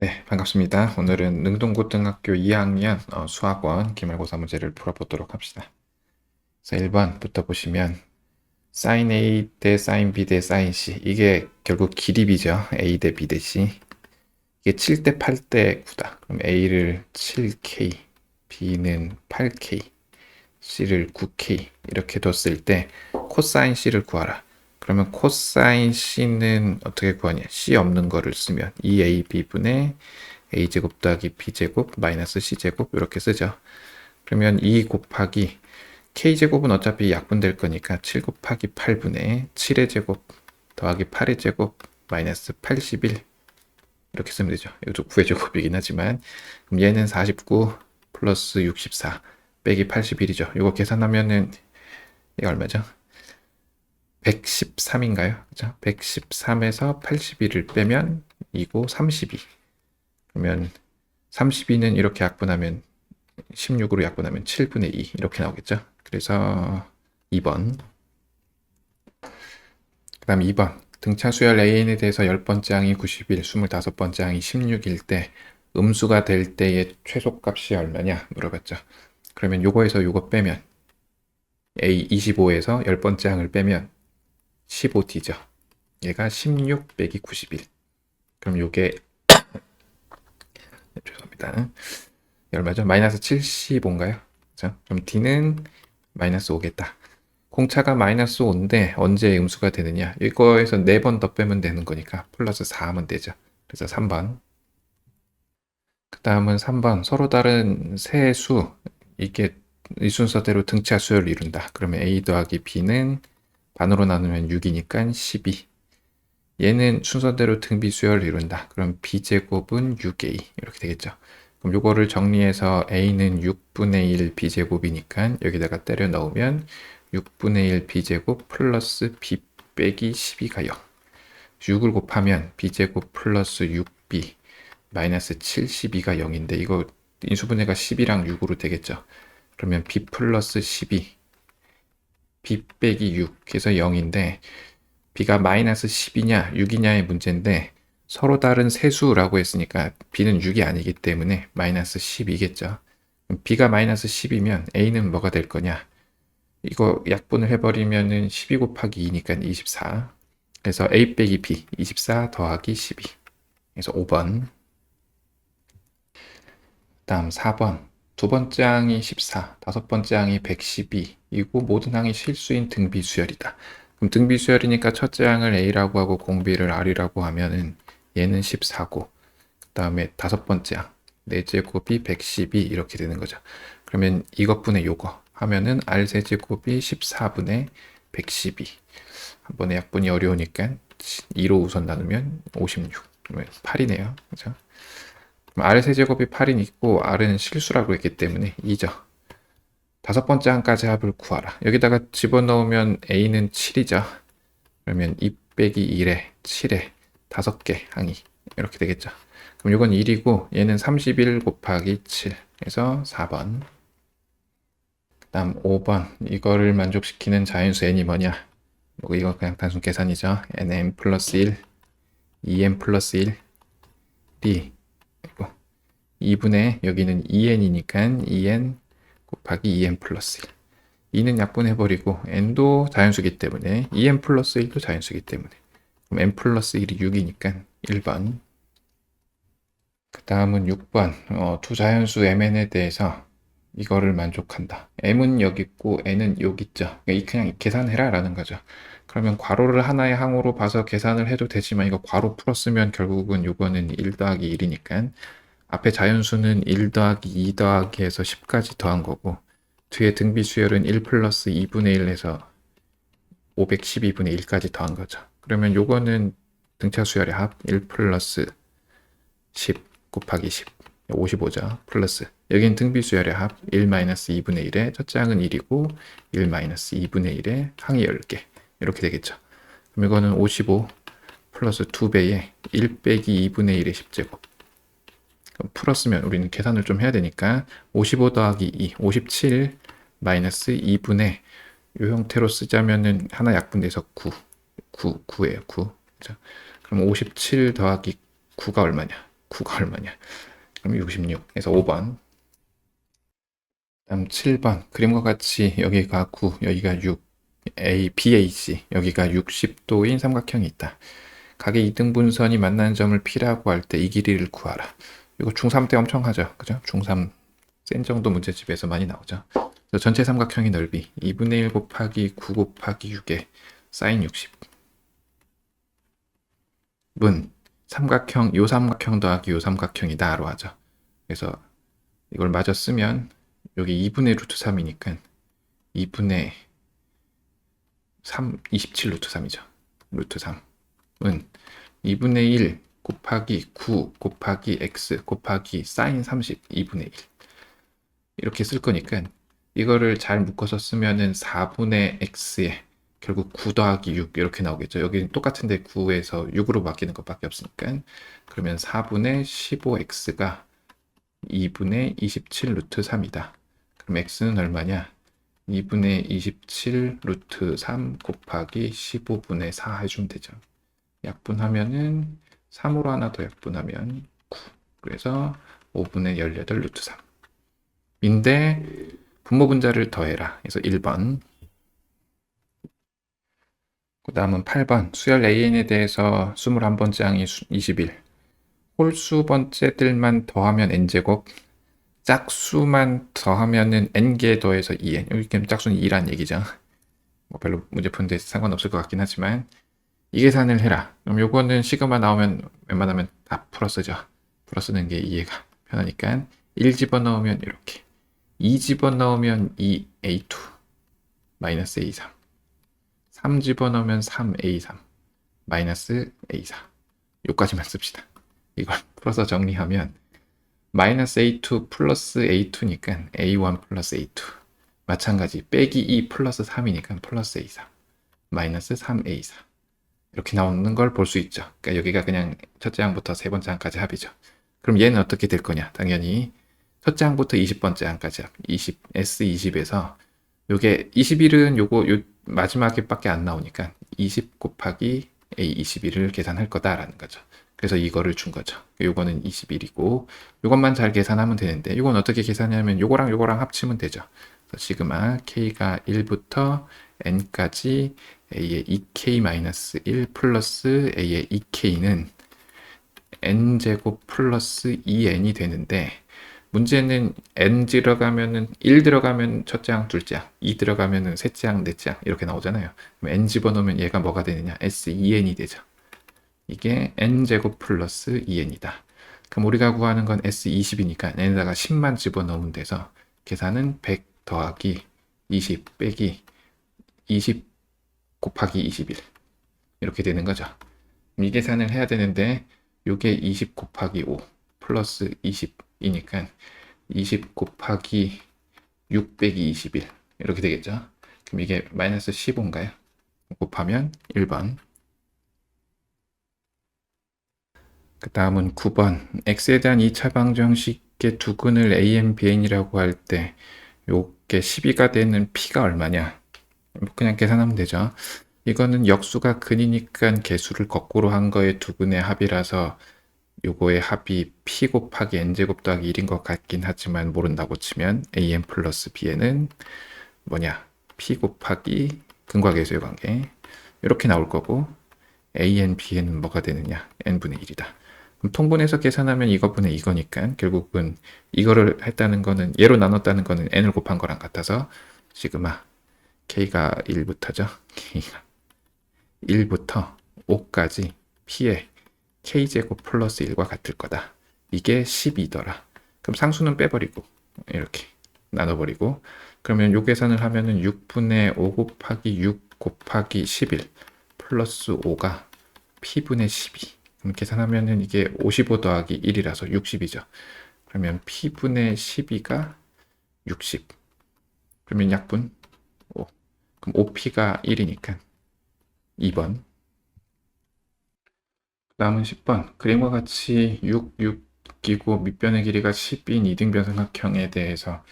네, 반갑습니다. 오늘은 능동고등학교 2학년 수학원 기말고사 문제를 풀어보도록 합시다. 그래서 1번부터 보시면 sin A 대 sin B 대 sin C, 이게 결국 기립이죠. A 대 B 대 C. 이게 7 대 8 대 9다. 그럼 A를 7K, B는 8K, C를 9K 이렇게 뒀을 때 코사인 C를 구하라. 그러면 코사인 C는 어떻게 구하냐? C 없는 거를 쓰면 2AB분의 a제곱 더하기 b제곱 마이너스 c제곱 이렇게 쓰죠. 그러면 2 곱하기 k제곱은 어차피 약분될 거니까 7 곱하기 8분의 7의 제곱 더하기 8의 제곱 마이너스 81 이렇게 쓰면 되죠. 이것도 9의 제곱이긴 하지만 그럼 얘는 49 플러스 64 빼기 81이죠. 이거 계산하면은 이게 얼마죠? 113인가요? 그죠? 113에서 81을 빼면 이고 32. 그러면 32는 이렇게 약분하면 16으로 약분하면 7분의 2 이렇게 나오겠죠. 그래서 2번. 그 다음 2번. 등차 수열 AN에 대해서 10번째 항이 91, 25번째 항이 16일 때 음수가 될 때의 최소값이 얼마냐 물어봤죠. 그러면 요거에서 요거 빼면 A 25에서 10번째 항을 빼면 15D죠. 얘가 16 빼기 91. 그럼 요게 죄송합니다. 얼마죠? 마이너스 75인가요? 그죠? 그럼 D는 마이너스 5겠다. 공차가 마이너스 5인데 언제 음수가 되느냐? 이거에서 4번 더 빼면 되는 거니까 플러스 4 하면 되죠. 그래서 3번. 그 다음은 3번. 서로 다른 세 수. 이게 이 순서대로 등차 수열을 이룬다. 그러면 A 더하기 B는 반으로 나누면 6이니까 12. 얘는 순서대로 등비 수열을 이룬다. 그럼 B제곱은 6A. 이렇게 되겠죠. 그럼 요거를 정리해서 A는 6분의 1 B제곱이니까 여기다가 때려 넣으면 6분의 1 B제곱 플러스 B 빼기 12가 0. 6을 곱하면 B제곱 플러스 6B 마이너스 72가 0인데 이거 인수분해가 10이랑 6으로 되겠죠. 그러면 B 플러스 12 B 빼기 6 그래서 0인데 B가 마이너스 10이냐 6이냐의 문제인데 서로 다른 세수라고 했으니까 B는 6이 아니기 때문에 마이너스 10이겠죠. B가 마이너스 10이면 A는 뭐가 될 거냐? 이거 약분을 해버리면은 12 곱하기 2니까 24. 그래서 A 빼기 B 24 더하기 12. 그래서 5번. 다음 4번. 두 번째 항이 14, 다섯 번째 항이 112. 이고 모든 항이 실수인 등비수열이다. 그럼 등비수열이니까 첫째 항을 A라고 하고 공비를 R이라고 하면은 얘는 14고 그 다음에 다섯 번째 항 4제곱이 112 이렇게 되는 거죠. 그러면 이것분의 요거 하면은 R 세제곱이 14분의 112. 한 번에 약분이 어려우니까 2로 우선 나누면 56. 그러면 8이네요. 그죠? R의 세제곱이 8이 있고 R은 실수라고 했기 때문에 2죠. 다섯 번째 항까지 합을 구하라. 여기다가 집어넣으면 A는 7이죠. 그러면 2 빼기 1에 7에 5개 항이 이렇게 되겠죠. 그럼 이건 1이고 얘는 31 곱하기 7 해서 4번. 그 다음 5번. 이거를 만족시키는 자연수 n이 뭐냐? 뭐 이거 그냥 단순 계산이죠. nm 플러스 1, 2m 플러스 1, d 2분의 여기는 2n이니까 2n 곱하기 2n 플러스 1. 2는 약분해버리고 n도 자연수기 때문에 2n 플러스 1도 자연수기 때문에 그럼 n 플러스 1이 6이니까 1번. 그 다음은 6번. 두 자연수 mn에 대해서 이거를 만족한다. m은 여기 있고 n은 여기 있죠. 그냥 계산해라 라는 거죠. 그러면 괄호를 하나의 항으로 봐서 계산을 해도 되지만 이거 괄호 풀었으면 결국은 이거는 1 더하기 1이니까 앞에 자연수는 1 더하기 2 더하기 해서 10까지 더한 거고 뒤에 등비 수열은 1 플러스 2분의 1 해서 512분의 1까지 더한 거죠. 그러면 요거는 등차 수열의 합 1 플러스 10 곱하기 10 55죠. 플러스 여기는 등비 수열의 합 1 마이너스 2분의 1에 첫째 항은 1이고 1 마이너스 2분의 1에 항이 10개 이렇게 되겠죠. 그럼 이거는 55 플러스 2배에 1 빼기 2분의 1의 10제곱 풀었으면 우리는 계산을 좀 해야 되니까 55 더하기 2, 57 마이너스 2분의 이 형태로 쓰자면은 하나 약분돼서 9, 9예요. 9. 그죠? 그럼 57 더하기 9가 얼마냐? 9가 얼마냐? 그럼 66. 그래서 5번. 다음 7번. 그림과 같이 여기가 9, 여기가 6. BAC, 여기가 60도인 삼각형이 있다. 각의 이등분선이 만나는 점을 P라고 할 때 이 길이를 구하라. 이거 중3 때 엄청 하죠. 그죠? 중3 센 정도 문제집에서 많이 나오죠. 전체 삼각형의 넓이 2분의 1 곱하기 9 곱하기 6의 사인 60. 문 삼각형, 요 삼각형 더하기 요 삼각형이다로 하죠. 그래서 이걸 마저 쓰면 여기 2분의 루트 3이니까 2분의 3, 27 루트 3이죠. 루트 3은 2분의 1 곱하기 9 곱하기 x 곱하기 사인 30 2분의 1 이렇게 쓸 거니까 이거를 잘 묶어서 쓰면은 4분의 x에 결국 9 더하기 6 이렇게 나오겠죠. 여기는 똑같은데 9에서 6으로 바뀌는 것밖에 없으니까 그러면 4분의 15x가 2분의 27 루트 3이다. 그럼 x는 얼마냐? 2분의 27 루트 3 곱하기 15분의 4 해주면 되죠. 약분하면은 3으로 하나 더 약분하면 9. 그래서 5분의 18 루트 3. 인데 분모 분자를 더해라. 그래서 1번. 그 다음은 8번. 수열 AN에 대해서 21번째 항이 21. 홀수 번째들만 더하면 n제곱. 짝수만 더하면은 n개 더해서 2n. 여기 짝수는 2란 얘기죠. 뭐 별로 문제 푸는데 상관없을 것 같긴 하지만 이 계산을 해라. 그럼 요거는 시그마 나오면 웬만하면 다 풀어쓰죠. 풀어쓰는 게 이해가 편하니까 1 집어넣으면 이렇게 2 집어넣으면 2a2 마이너스 a3 3 집어넣으면 3a3 마이너스 a4 요까지만 씁시다. 이걸 풀어서 정리하면 마이너스 a2 플러스 a2니까 a1 플러스 a2 마찬가지 빼기 2 플러스 3이니까 플러스 a3 마이너스 3a4 이렇게 나오는 걸 볼 수 있죠. 그러니까 여기가 그냥 첫째 항부터 세 번째 항까지 합이죠. 그럼 얘는 어떻게 될 거냐? 당연히 첫째 항부터 20번째 항까지 합. 20, S20에서 요게 21은 요거 요 마지막에밖에 안 나오니까 20 곱하기 A21을 계산할 거다라는 거죠. 그래서 이거를 준 거죠. 요거는 21이고 요것만 잘 계산하면 되는데 요건 어떻게 계산하냐면 요거랑 요거랑 합치면 되죠. 그래서 시그마 K가 1부터 N까지 A의 2K-1 플러스 A의 2K는 N제곱 플러스 2N이 되는데 문제는 N 들어가면은 1 들어가면 첫째 항, 둘째 항, 2 들어가면은 셋째 항, 넷째 항 이렇게 나오잖아요. 그럼 N 집어넣으면 얘가 뭐가 되느냐? S2N이 되죠. 이게 N제곱 플러스 2N이다. 그럼 우리가 구하는 건 S20이니까 N에다가 10만 집어넣으면 돼서 계산은 100 더하기 20 빼기 20 곱하기 21 이렇게 되는 거죠. 이 계산을 해야 되는데 이게 20 곱하기 5 플러스 20이니까 20 곱하기 6 빼기 21 이렇게 되겠죠. 그럼 이게 마이너스 15인가요? 곱하면 1번. 그 다음은 9번. x에 대한 2차 방정식의 두근을 an, bn이라고 할 때 요게 12가 되는 p가 얼마냐? 그냥 계산하면 되죠. 이거는 역수가 근이니까 개수를 거꾸로 한 거의 두근의 합이라서 요거의 합이 p 곱하기 n제곱 더하기 1인 것 같긴 하지만 모른다고 치면 an 플러스 bn은 뭐냐? p 곱하기 근과 계수의 관계 이렇게 나올 거고 an, bn은 뭐가 되느냐? n분의 1이다. 그럼 통분해서 계산하면 이거분의 이거니까 결국은 이거를 했다는 거는 얘로 나눴다는 거는 n을 곱한 거랑 같아서 시그마 k가 1부터죠. k가 1부터 5까지 p의 k제곱 플러스 1과 같을 거다. 이게 12더라. 그럼 상수는 빼버리고 이렇게 나눠버리고 그러면 요 계산을 하면은 6분의 5 곱하기 6 곱하기 11 플러스 5가 p분의 12. 그럼 계산하면은 이게 55 더하기 1이라서 60이죠. 그러면 p분의 12가 60. 그러면 약분 5. 그럼 5p가 1이니까 2번. 다음은 10번. 그림과 같이 6, 6이고 밑변의 길이가 10인 이등변 삼각형에 대해서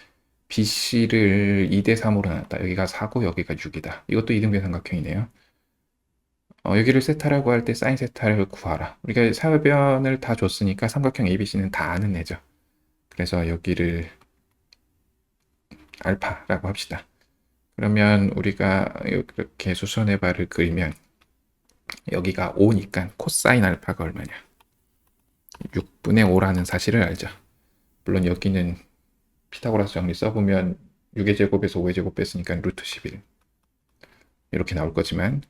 BC를 2대 3으로 나눴다. 여기가 4고 여기가 6이다. 이것도 이등변 삼각형이네요. 여기를 세타라고 할 때 사인 세타를 구하라. 우리가 사변을 다 줬으니까 삼각형 ABC는 다 아는 애죠. 그래서 여기를 알파라고 합시다. 그러면 우리가 이렇게 수선의 발을 그리면 여기가 5니까 코사인 알파가 얼마냐? 6분의 5라는 사실을 알죠. 물론 여기는 피타고라스 정리 써보면 6의 제곱에서 5의 제곱 뺐으니까 루트 11 이렇게 나올 거지만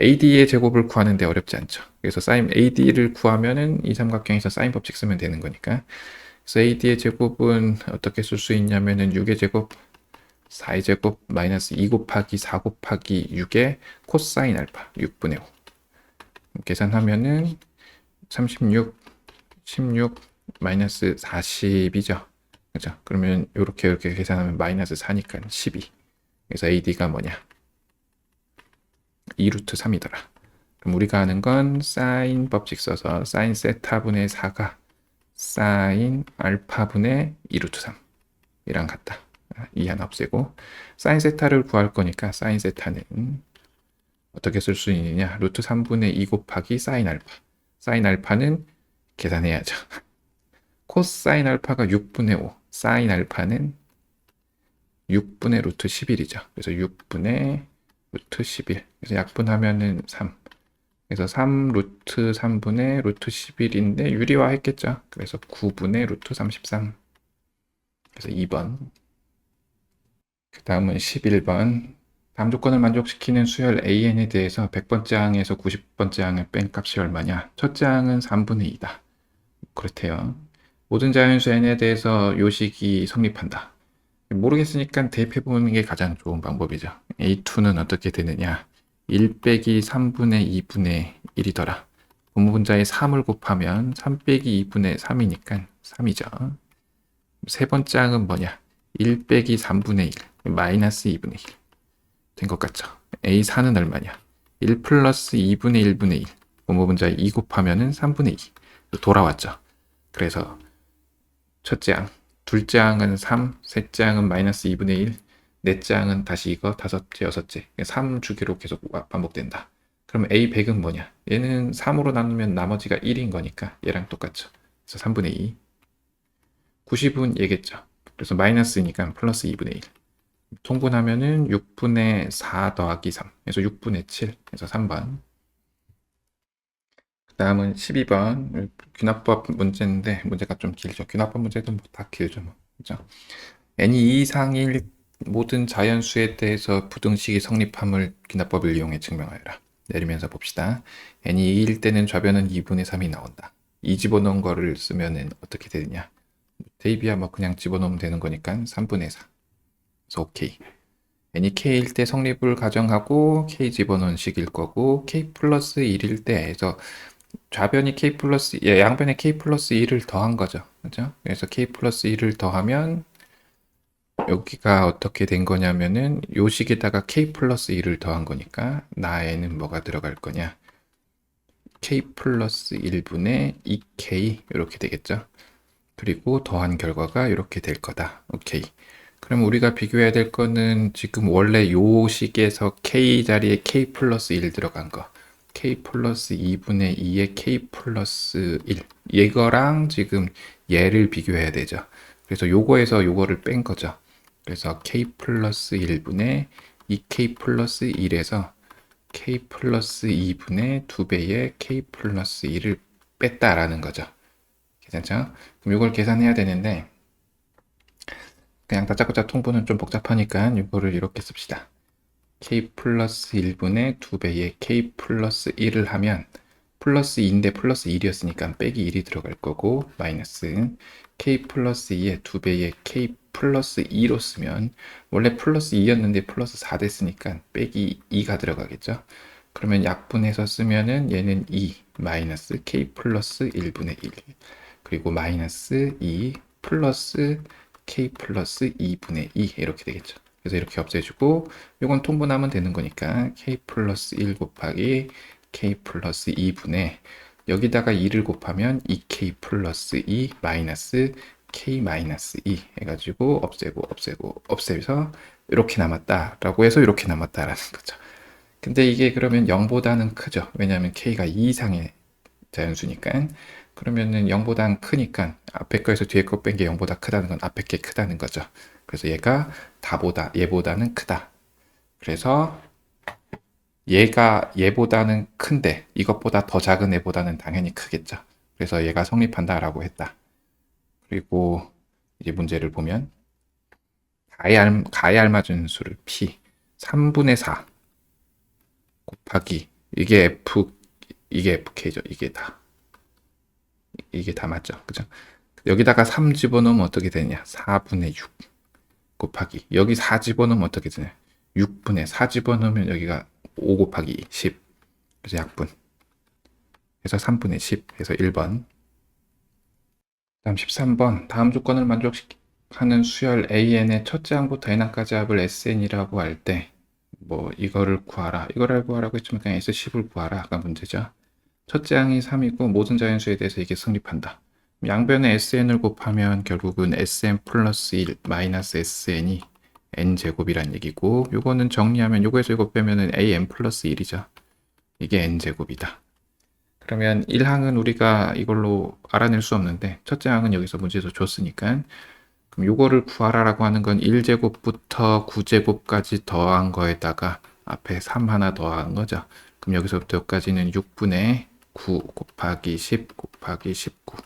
AD의 제곱을 구하는데 어렵지 않죠. 그래서 사인 AD를 구하면은 이 삼각형에서 사인 법칙 쓰면 되는 거니까. 그래서 AD의 제곱은 어떻게 쓸 수 있냐면은 6의 제곱 4의 제곱 마이너스 2 곱하기 4 곱하기 6의 코사인 알파 6분의 5 계산하면은 36 16 마이너스 40이죠. 그죠? 그러면 이렇게 계산하면 마이너스 4니까 12. 그래서 AD가 뭐냐? 2루트 3이더라. 그럼 우리가 아는 건 사인 법칙 써서 사인 세타분의 4가 사인 알파분의 2루트 3이랑 같다. 이 하나 없애고 사인 세타를 구할 거니까 사인 세타는 어떻게 쓸 수 있느냐? 루트 3분의 2 곱하기 사인 알파. 사인 알파는 계산해야죠. 코사인 알파가 6분의 5. 사인 알파는 6분의 루트 11이죠. 그래서 6분의 루트 11. 그래서 약분하면은 3. 그래서 3 루트 3분의 루트 11인데 유리화 했겠죠. 그래서 9분의 루트 33. 그래서 2번. 그 다음은 11번. 다음 조건을 만족시키는 수열 AN에 대해서 100번째 항에서 90번째 항을 뺀 값이 얼마냐? 첫째 항은 3분의 2다. 그렇대요. 모든 자연수 n에 대해서 요식이 성립한다. 모르겠으니까 대입해보는 게 가장 좋은 방법이죠. A2는 어떻게 되느냐? 1 빼기 3분의 2분의 1이더라. 분모분자에 3을 곱하면 3 빼기 2분의 3이니까 3이죠. 세 번째 항은 뭐냐? 1 빼기 3분의 1, 마이너스 2분의 1. 된 것 같죠? A4는 얼마냐? 1 플러스 2분의 1분의 1. 분모분자에 2 곱하면 3분의 2. 돌아왔죠. 그래서 첫째 항, 둘째 항은 3, 셋째 항은 마이너스 2분의 1, 넷째 항은 다시 이거, 다섯째, 여섯째. 3 주기로 계속 반복된다. 그럼 A100은 뭐냐? 얘는 3으로 나누면 나머지가 1인 거니까 얘랑 똑같죠. 그래서 3분의 2. 90은 얘겠죠. 그래서 마이너스니까 플러스 2분의 1. 통분하면은 6분의 4 더하기 3. 그래서 6분의 7. 그래서 3번. 그 다음은 12번. 귀납법 문제인데, 문제가 좀 길죠. 귀납법 문제도 뭐다 길죠. 뭐. 그죠? n이 2 이상일 모든 자연수에 대해서 부등식이 성립함을 귀납법을 이용해 증명하여라. 내리면서 봅시다. n이 2일 때는 좌변은 2분의 3이 나온다. 이 집어넣은 거를 쓰면은 어떻게 되느냐? 대입이야 뭐 그냥 집어넣으면 되는 거니까 3분의 4. 그래서 오케이. n이 k일 때 성립을 가정하고 k 집어넣은 식일 거고 k 플러스 1일 때 해서 좌변이 k 플러스 양변에 k 플러스 1을 더한 거죠. 그죠? 그래서 k 플러스 1을 더하면 여기가 어떻게 된 거냐면은 요 식에다가 k 플러스 1을 더한 거니까 나에는 뭐가 들어갈 거냐? k 플러스 1분의 2k 이렇게 되겠죠. 그리고 더한 결과가 이렇게 될 거다. 오케이. 그럼 우리가 비교해야 될 거는 지금 원래 요 식에서 k 자리에 k 플러스 1 들어간 거. k 플러스 2분의 2의 k 플러스 1. 이거랑 지금 얘를 비교해야 되죠. 그래서 요거에서 요거를 뺀 거죠. 그래서 k 플러스 1분의 2k 플러스 1에서 k 플러스 2분의 2배의 k 플러스 1을 뺐다라는 거죠. 괜찮죠? 그럼 이걸 계산해야 되는데 그냥 다짜고짜 통분은 좀 복잡하니까 이거를 이렇게 씁시다. k 플러스 1분의 2배의 k 플러스 1을 하면 플러스 2인데 플러스 1이었으니까 빼기 1이 들어갈 거고 마이너스 k 플러스 2의 2배의 k 플러스 2로 쓰면 원래 플러스 2였는데 플러스 4 됐으니까 빼기 2가 들어가겠죠. 그러면 약분해서 쓰면은 얘는 2 마이너스 k 플러스 1분의 1 그리고 마이너스 2 플러스 k 플러스 2분의 2 이렇게 되겠죠. 그래서 이렇게 없애주고 이건 통분하면 되는 거니까 k 플러스 1 곱하기 k 플러스 2분의 여기다가 2를 곱하면 2k 플러스 2 마이너스 k 마이너스 2 해가지고 없애고 없애서 이렇게 남았다라고 해서 이렇게 남았다라는 거죠. 근데 이게 그러면 0보다는 크죠. 왜냐하면 k가 2 이상의 자연수니까. 그러면은 0보다는 크니까 앞에 거에서 뒤에 거 뺀 게 0보다 크다는 건 앞에 게 크다는 거죠. 그래서 얘가 다보다 얘보다는 크다. 그래서 얘가 얘보다는 큰데 이것보다 더 작은 애보다는 당연히 크겠죠. 그래서 얘가 성립한다라고 했다. 그리고 이제 문제를 보면 가에 알맞은 수를 p 3분의 4 곱하기 이게 fk죠. 이게 다 맞죠. 그죠? 여기다가 3 집어넣으면 어떻게 되냐? 4분의 6 곱하기 여기 4 집어넣으면 어떻게 되냐? 6분의 4 집어넣으면 여기가 5 곱하기 2, 10. 그래서 약분. 그래서 3분의 10 해서 1번. 다음 13번. 다음 조건을 만족하는 수열 AN의 첫째 항부터 n항까지 합을 SN이라고 할 때 뭐 이거를 구하라. 이거를 구하라고 했지만 그냥 S10을 구하라가 문제죠. 첫째 항이 3이고 모든 자연수에 대해서 이게 성립한다. 양변에 SN을 곱하면 결국은 SN 플러스 1 마이너스 SN이 n제곱이란 얘기고 요거는 정리하면 요거에서 이거 빼면은 AN 플러스 1이죠. 이게 n제곱이다. 그러면 1항은 우리가 이걸로 알아낼 수 없는데 첫째 항은 여기서 문제에서 줬으니까 그럼 요거를 구하라라고 하는 건 1제곱부터 9제곱까지 더한 거에다가 앞에 3 하나 더한 거죠. 그럼 여기서부터 여기까지는 6분의 9 곱하기 10 곱하기 19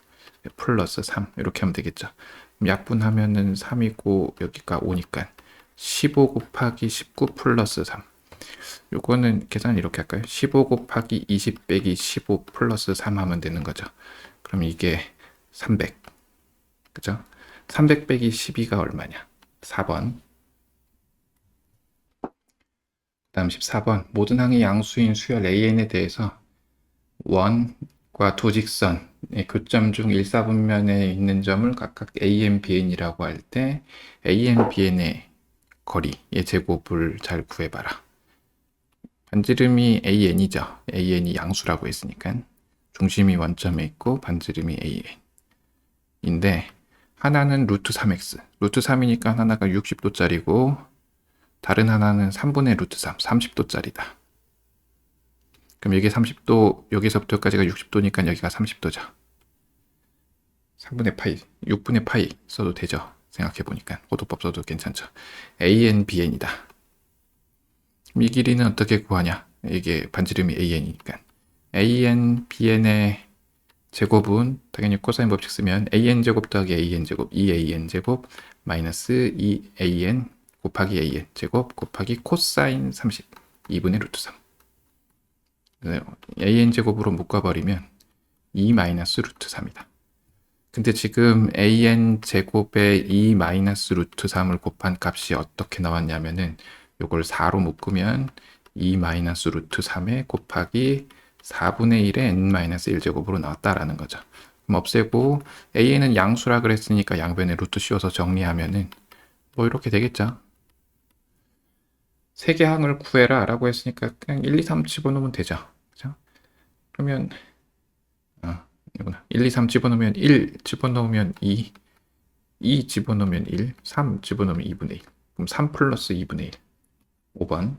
플러스 3 이렇게 하면 되겠죠. 그럼 약분하면은 3이고 여기가 5니까 15 곱하기 19 플러스 3. 요거는 계산을 이렇게 할까요? 15 곱하기 20 빼기 15 플러스 3 하면 되는 거죠. 그럼 이게 300. 그죠? 300 빼기 12가 얼마냐? 4번. 다음 14번. 모든 항이 양수인 수열 AN에 대해서 원과 두 직선의 교점 중 1사분면에 있는 점을 각각 AN, BN이라고 할 때 AN, BN의 거리의 제곱을 잘 구해봐라. 반지름이 AN이죠. AN이 양수라고 했으니까 중심이 원점에 있고 반지름이 AN인데 하나는 루트 3x, 루트 3이니까 하나가 60도짜리고 다른 하나는 3분의 루트 3, 30도짜리다. 그럼 여기 30도, 여기서부터 여기까지가 60도니까 여기가 30도죠. 3분의 파이, 6분의 파이 써도 되죠. 생각해보니까 호도법 써도 괜찮죠. AN, BN이다. 그럼 이 길이는 어떻게 구하냐? 이게 반지름이 AN이니까 AN, BN의 제곱은 당연히 코사인 법칙 쓰면 AN 제곱 더하기 AN 제곱 2AN 제곱 마이너스 2AN 곱하기 AN 제곱 곱하기 코사인 30 2분의 루트 3 AN 제곱으로 묶어버리면 2 마이너스 루트 3이다. 근데 지금 AN 제곱에 2 마이너스 루트 3을 곱한 값이 어떻게 나왔냐면은 요걸 4로 묶으면 2 마이너스 루트 3에 곱하기 4분의 1의 n-1 제곱으로 나왔다라는 거죠. 그럼 없애고 a는 양수라 그랬으니까 양변에 루트 씌워서 정리하면은 뭐 이렇게 되겠죠. 세 개 항을 구해라 라고 했으니까 그냥 1, 2, 3 집어넣으면 되죠. 그죠? 그러면 이구나. 1, 2, 3 집어넣으면 1 집어넣으면 2, 2 집어넣으면 1, 3 집어넣으면 2분의 1. 그럼 3 플러스 2분의 1. 5번.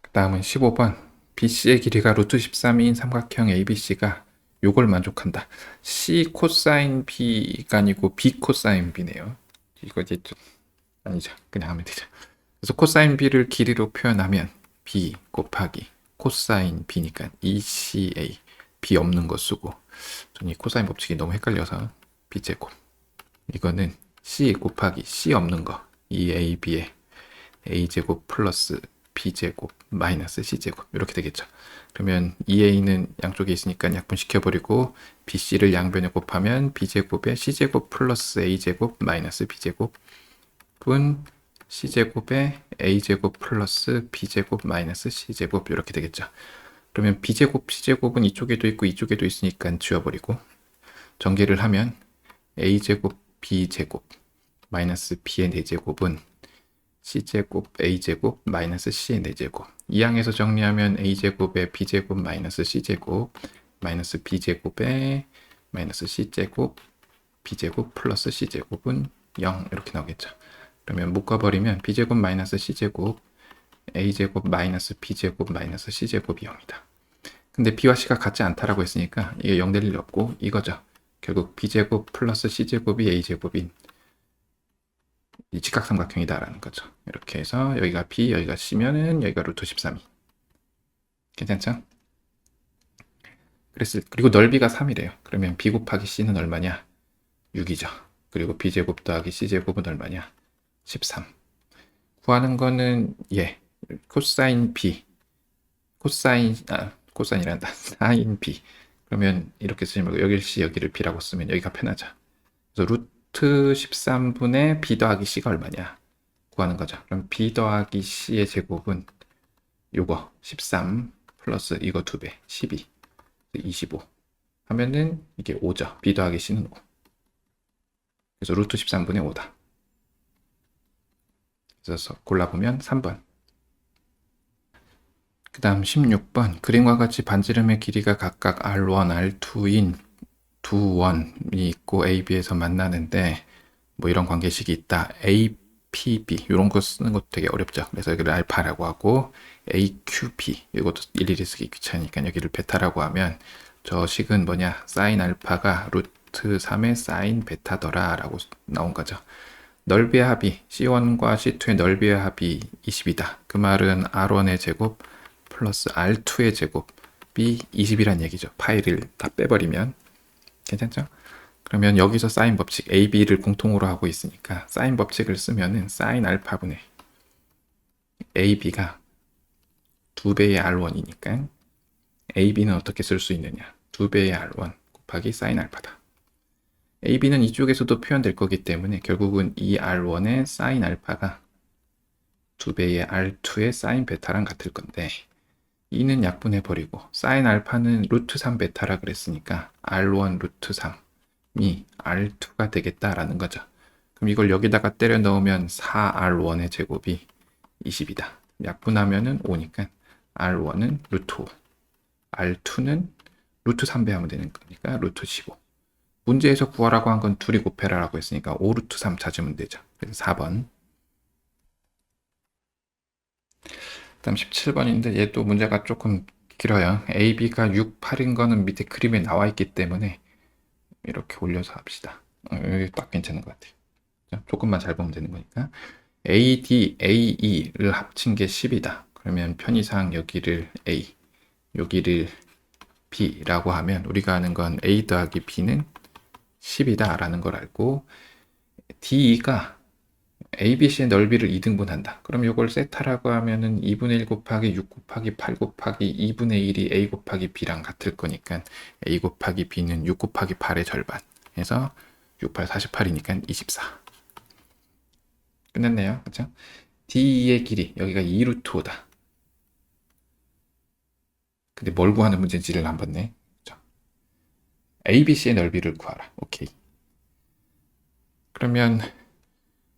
그 다음은 15번. BC의 길이가 루트 13인 삼각형 ABC가 요걸 만족한다. C 코사인 B가 아니고 B 코사인 B네요. 이거 이제 좀 아니죠. 그냥 하면 되죠. 그래서 코사인 B를 길이로 표현하면 B 곱하기 코사인 B니까 ECA B 없는 거 쓰고 전 이 코사인 법칙이 너무 헷갈려서 B제곱 이거는 C 곱하기 C 없는 거 EAB의 A제곱 플러스 B제곱 마이너스 C제곱 이렇게 되겠죠. 그러면 2A는 양쪽에 있으니까 약분시켜버리고 BC를 양변에 곱하면 B제곱에 C제곱 플러스 A제곱 마이너스 B제곱 분 C제곱에 A제곱 플러스 B제곱 마이너스 C제곱 이렇게 되겠죠. 그러면 B제곱, C제곱은 이쪽에도 있고 이쪽에도 있으니까 지워버리고 전개를 하면 A제곱, B제곱 마이너스 B의 4제곱은 C제곱, A제곱, 마이너스 C의 4제곱. 이 항에서 정리하면 A제곱에 B제곱, 마이너스 C제곱, 마이너스 B제곱에 마이너스 C제곱, B제곱, 플러스 C제곱은 0 이렇게 나오겠죠. 그러면 묶어버리면 B제곱, 마이너스 C제곱, a제곱 마이너스 b제곱 마이너스 c제곱이 0이다. 근데 b와 c가 같지 않다라고 했으니까 이게 0 될 일이 없고 이거죠. 결국 b제곱 플러스 c제곱이 a제곱인 이 직각삼각형이다라는 거죠. 이렇게 해서 여기가 b, 여기가 c면은 여기가 루트 13이. 괜찮죠? 그리고 넓이가 3이래요. 그러면 b 곱하기 c는 얼마냐? 6이죠. 그리고 b제곱 더하기 c제곱은 얼마냐? 13. 구하는 거는 코사인 b, 코사인이란다. 사인 b. 그러면 이렇게 쓰지 말고 여기를 c, 여기를 b라고 쓰면 여기가 편하죠. 그래서 루트 13분의 b 더하기 c가 얼마냐? 구하는 거죠. 그럼 b 더하기 c의 제곱은 요거 13 플러스 이거 2배 12 25 하면은 이게 5죠. b 더하기 c는 5. 그래서 루트 13분의 5다. 그래서 골라보면 3번. 그 다음 16번. 그림과 같이 반지름의 길이가 각각 R1, R2인 두 원이 있고 AB에서 만나는데 뭐 이런 관계식이 있다. APB 이런 거 쓰는 것도 되게 어렵죠. 그래서 여기를 알파라고 하고 AQB 이것도 일일이 쓰기 귀찮으니까 여기를 베타라고 하면 저 식은 뭐냐? 사인 알파가 루트 3의 사인 베타더라 라고 나온 거죠. 넓이의 합이 C1과 C2의 넓이의 합이 20이다. 그 말은 R1의 제곱 플러스 R2의 제곱이 20이란 얘기죠. 파이를 다 빼버리면. 괜찮죠? 그러면 여기서 사인 법칙 AB를 공통으로 하고 있으니까 사인 법칙을 쓰면은 사인 알파분의 AB가 2배의 R1이니까 AB는 어떻게 쓸 수 있느냐? 2배의 R1 곱하기 사인 알파다. AB는 이쪽에서도 표현될 거기 때문에 결국은 이 R1의 사인 알파가 2배의 R2의 사인 베타랑 같을 건데 이는 약분해버리고 사인 알파는 루트 3 베타라 그랬으니까 R1 루트 3이 R2가 되겠다라는 거죠. 그럼 이걸 여기다가 때려 넣으면 4R1의 제곱이 20이다. 약분하면은 5니까 R1은 루트 5, R2는 루트 3배 하면 되는 거니까 루트 15. 문제에서 구하라고 한 건 둘이 곱해라라고 했으니까 5 루트 3 찾으면 되죠. 그래서 4번. 다음 17번인데 얘도 문제가 조금 길어요. AB가 6, 8인 거는 밑에 그림에 나와 있기 때문에 이렇게 올려서 합시다. 여기 딱 괜찮은 것 같아요. 조금만 잘 보면 되는 거니까. AD, AE를 합친 게 10이다. 그러면 편의상 여기를 A, 여기를 B라고 하면 우리가 아는 건 A 더하기 B는 10이다 라는 걸 알고 DE가 ABC의 넓이를 2등분한다. 그럼 이걸 세타라고 하면은 2분의 1 곱하기 6 곱하기 8 곱하기 2분의 1이 A 곱하기 B랑 같을 거니까 A 곱하기 B는 6 곱하기 8의 절반 해서 6, 8, 48이니까 24. 끝났네요. 그렇죠? DE의 길이 여기가 2루트 5다. 근데 뭘 구하는 문제인지를 한번 내. 그렇죠? ABC의 넓이를 구하라. 오케이. 그러면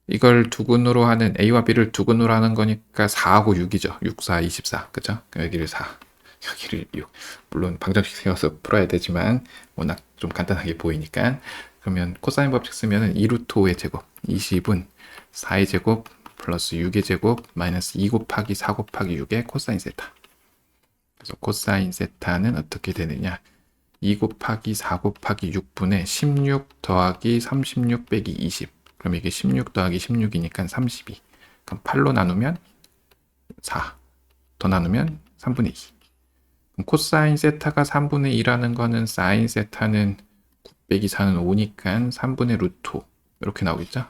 이걸 두근으로 하는 A와 B를 두근으로 하는 거니까 4하고 6이죠. 6, 4, 24. 그죠? 여기를 4, 여기를 6. 물론 방정식 세워서 풀어야 되지만 워낙 좀 간단하게 보이니까 그러면 코사인 법칙 쓰면은 2루트 5의 제곱 20은 4의 제곱 플러스 6의 제곱 마이너스 2 곱하기 4 곱하기 6의 코사인 세타. 그래서 코사인 세타는 어떻게 되느냐? 2 곱하기 4 곱하기 6분의 16 더하기 36 빼기 20. 그럼 이게 16 더하기 16이니까 32. 그럼 8로 나누면 4. 더 나누면 3분의 2. 그럼 코사인 세타가 3분의 2라는 거는 사인 세타는 9 빼기 4는 5니까 3분의 루트 5. 이렇게 나오겠죠?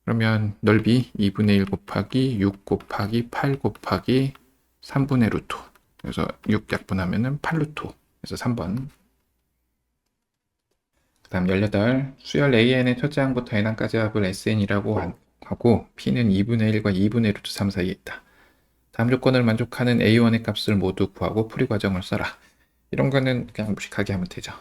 그러면 넓이 2분의 1 곱하기 6 곱하기 8 곱하기 3분의 루트 5. 그래서 6 약분하면은 8 루트 5. 그래서 3번. 그 다음 18. 수열 AN의 첫째 항부터 n항까지 합을 SN이라고 하고 P는 2분의 1과 2분의 루트 3 사이에 있다. 다음 조건을 만족하는 A1의 값을 모두 구하고 풀이 과정을 써라. 이런 거는 그냥 무식하게 하면 되죠.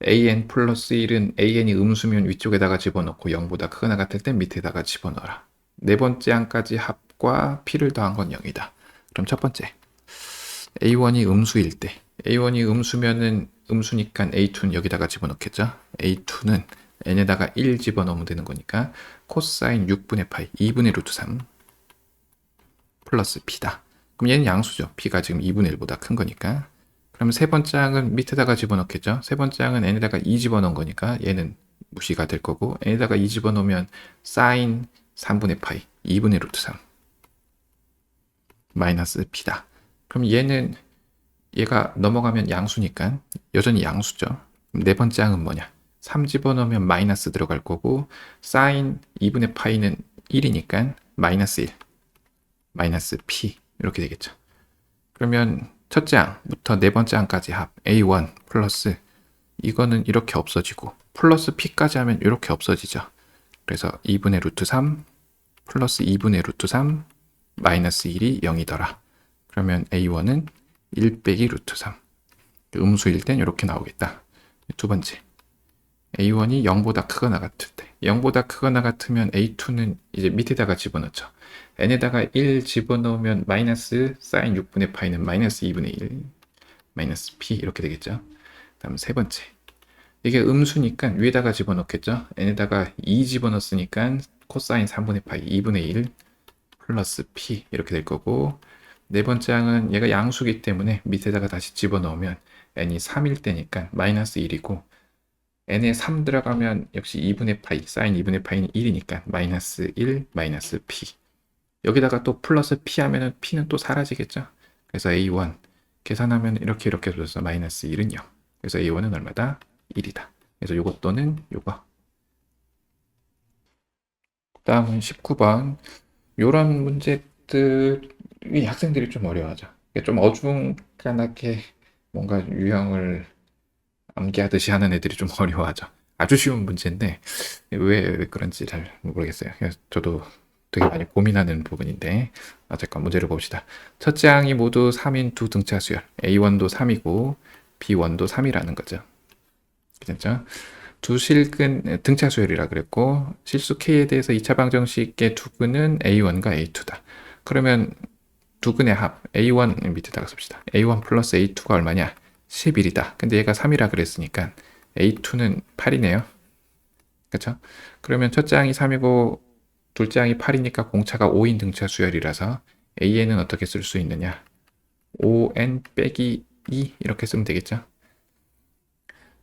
AN 플러스 1은 AN이 음수면 위쪽에다가 집어넣고 0보다 크거나 같을 땐 밑에다가 집어넣어라. 네 번째 항까지 합과 P를 더한 건 0이다. 그럼 첫 번째. A1이 음수일 때 A1이 음수면은 음수니까 A2는 여기다가 집어넣겠죠. A2는 n에다가 1 집어넣으면 되는 거니까 코사인 6분의 파이 2분의 루트 3 플러스 B다. 그럼 얘는 양수죠. B가 지금 2분의 1보다 큰 거니까. 그럼 세 번째 항은 밑에다가 집어넣겠죠. 세 번째 항은 n에다가 2 집어넣은 거니까 얘는 무시가 될 거고, n에다가 2 집어넣으면 사인 3분의 파이 2분의 루트 3 마이너스 B다. 그럼 얘가 넘어가면 양수니까 여전히 양수죠. 그럼 네 번째 항은 뭐냐? 3 집어넣으면 마이너스 들어갈 거고, 사인 2분의 파이는 1이니까 마이너스 1 마이너스 P 이렇게 되겠죠. 그러면 첫째 항부터 네 번째 항까지 합 A1 플러스, 이거는 이렇게 없어지고 플러스 P까지 하면 이렇게 없어지죠. 그래서 2분의 루트 3 플러스 2분의 루트 3 마이너스 1이 0이더라. 그러면 A1은 1 빼기 루트 3. 음수일 땐 이렇게 나오겠다. 두 번째, A1이 0보다 크거나 같을 때, 0보다 크거나 같으면 A2는 이제 밑에다가 집어넣죠. n에다가 1 집어넣으면 마이너스 사인 6분의 파이는 마이너스 2분의 1 마이너스 p 이렇게 되겠죠. 다음 세 번째, 이게 음수니까 위에다가 집어넣겠죠. n에다가 2 집어넣었으니까 코사인 3분의 파이 2분의 1 플러스 p 이렇게 될 거고, 네 번째 항은 얘가 양수기 때문에 밑에다가 다시 집어넣으면 n이 3일 때니까 마이너스 1이고, n에 3 들어가면 역시 2분의 파이 사인 2분의 파이는 1이니까 마이너스 1 마이너스 p, 여기다가 또 플러스 p 하면은 p는 또 사라지겠죠. 그래서 a1 계산하면 이렇게 줘서 마이너스 1은 0. 그래서 a1은 얼마다? 1이다. 그래서 요것 또는 요거. 다음은 19번. 요런 문제들이 학생들이 좀 어려워하죠. 좀 어중간하게 뭔가 유형을 암기하듯이 하는 애들이 좀 어려워하죠. 아주 쉬운 문제인데 왜 그런지 잘 모르겠어요. 그래서 저도 되게 많이 고민하는 부분인데, 어쨌건 문제를 봅시다. 첫째 항이 모두 3인 두 등차 수열, A1도 3이고 B1도 3이라는 거죠. 그렇죠? 두 실근 등차 수열이라 그랬고, 실수 K에 대해서 2차 방정식의 두근은 A1과 A2다. 그러면 두근의 합 A1 밑에다가 씁시다. A1 플러스 A2가 얼마냐? 11이다. 근데 얘가 3이라 그랬으니까 A2는 8이네요. 그렇죠? 그러면 첫째 항이 3이고 둘째 항이 8이니까 공차가 5인 등차 수열이라서 AN은 어떻게 쓸 수 있느냐? 5N 빼기 2 이렇게 쓰면 되겠죠?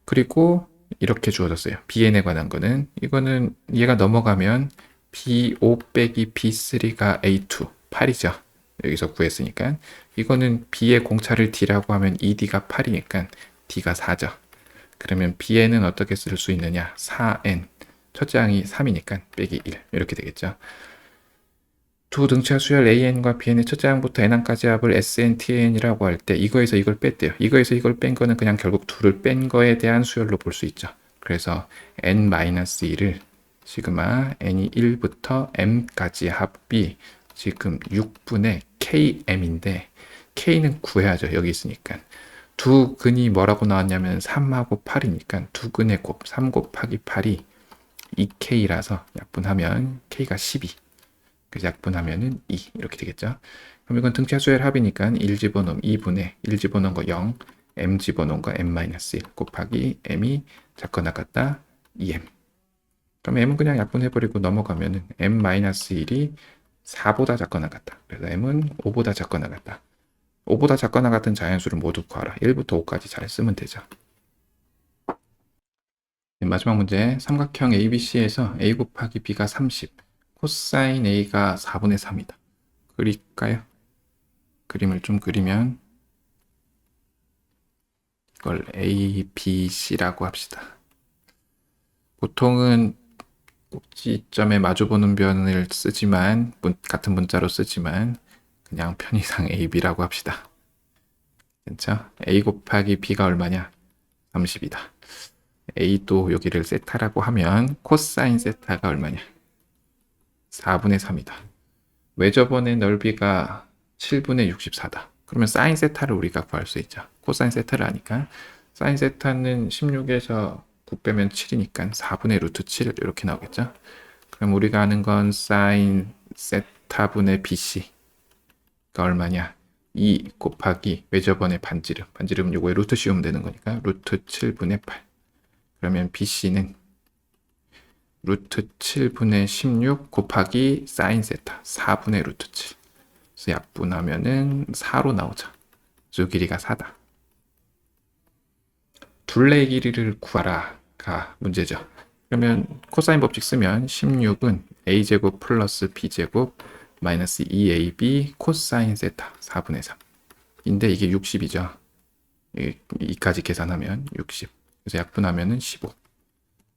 그리고 이렇게 주어졌어요. BN에 관한 거는, 이거는 얘가 넘어가면 B5 빼기 B3가 A2 8이죠. 여기서 구했으니까 이거는 B의 공차를 D라고 하면 ED가 8이니까 D가 4죠. 그러면 BN은 어떻게 쓸 수 있느냐? 4N, 첫째 항이 3이니까 빼기 1 이렇게 되겠죠. 두 등차 수열 AN과 BN의 첫째 항부터 N항까지 합을 SNTN이라고 할 때 이거에서 이걸 뺐대요. 이거에서 이걸 뺀 거는 그냥 결국 둘을 뺀 거에 대한 수열로 볼 수 있죠. 그래서 N-1을 시그마 N이 1부터 M까지 합이 지금 6분의 KM인데, K는 구해야죠. 여기 있으니까. 두 근이 뭐라고 나왔냐면 3하고 8이니까 두 근의 곱 3 곱하기 8이 2K라서 약분하면 K가 12. 그래서 약분하면은 2 이렇게 되겠죠. 그럼 이건 등차 수열 합이니까 1 집어넣으면 2분의 1 집어넣은 거 0, M 집어넣은 거 M-1 곱하기 M이 작거나 같다 2M. 그럼 M은 그냥 약분해버리고 넘어가면은 M-1이 4보다 작거나 같다. 그래서 M은 5보다 작거나 같다. 5보다 작거나 같은 자연수를 모두 구하라. 1부터 5까지 잘 쓰면 되죠. 마지막 문제, 삼각형 ABC에서 A 곱하기 B가 30, 코사인 A가 4분의 3이다. 그릴까요? 그림을 좀 그리면 이걸 A, B, C라고 합시다. 보통은 꼭지점에 마주보는 변을 쓰지만, 같은 문자로 쓰지만 그냥 편의상 A, B라고 합시다. 그렇죠? A 곱하기 B가 얼마냐? 30이다. A도 여기를 세타라고 하면 코사인 세타가 얼마냐? 4분의 3이다. 외접원의 넓이가 7분의 64다. 그러면 사인 세타를 우리가 구할 수 있죠. 코사인 세타를 아니까 사인 세타는 16에서 9 빼면 7이니까 4분의 루트 7 이렇게 나오겠죠. 그럼 우리가 아는 건 사인 세타분의 BC가 얼마냐? 2 곱하기 외접원의 반지름. 반지름은 요거에 루트 씌우면 되는 거니까 루트 7분의 8. 그러면 BC는 루트 7분의 16 곱하기 사인 세타 4분의 루트 7. 그래서 약분하면은 4로 나오죠. 요 길이가 4다. 둘레의 길이를 구하라가 문제죠. 그러면 코사인 법칙 쓰면 16은 a제곱 플러스 b제곱 마이너스 2ab 코사인 세타 4분의 3 인데 이게 60이죠. 2까지 계산하면 60. 그래서 약분하면은 15.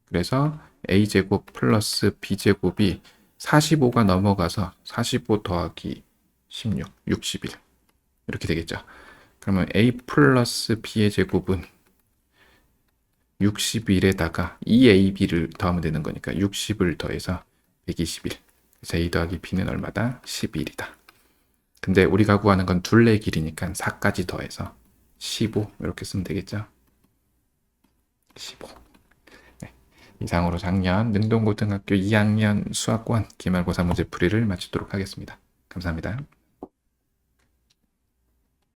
그래서 a제곱 플러스 b제곱이 45가 넘어가서 45 더하기 16, 61 이렇게 되겠죠. 그러면 a 플러스 b의 제곱은 61에다가 2ab를 더하면 되는 거니까 60을 더해서 121. 그래서 a 더하기 b는 얼마다? 11이다. 근데 우리가 구하는 건 둘레 길이니까 4까지 더해서 15 이렇게 쓰면 되겠죠. 15. 네. 이상으로 작년 능동고등학교 2학년 수학권 기말고사 문제풀이를 마치도록 하겠습니다. 감사합니다.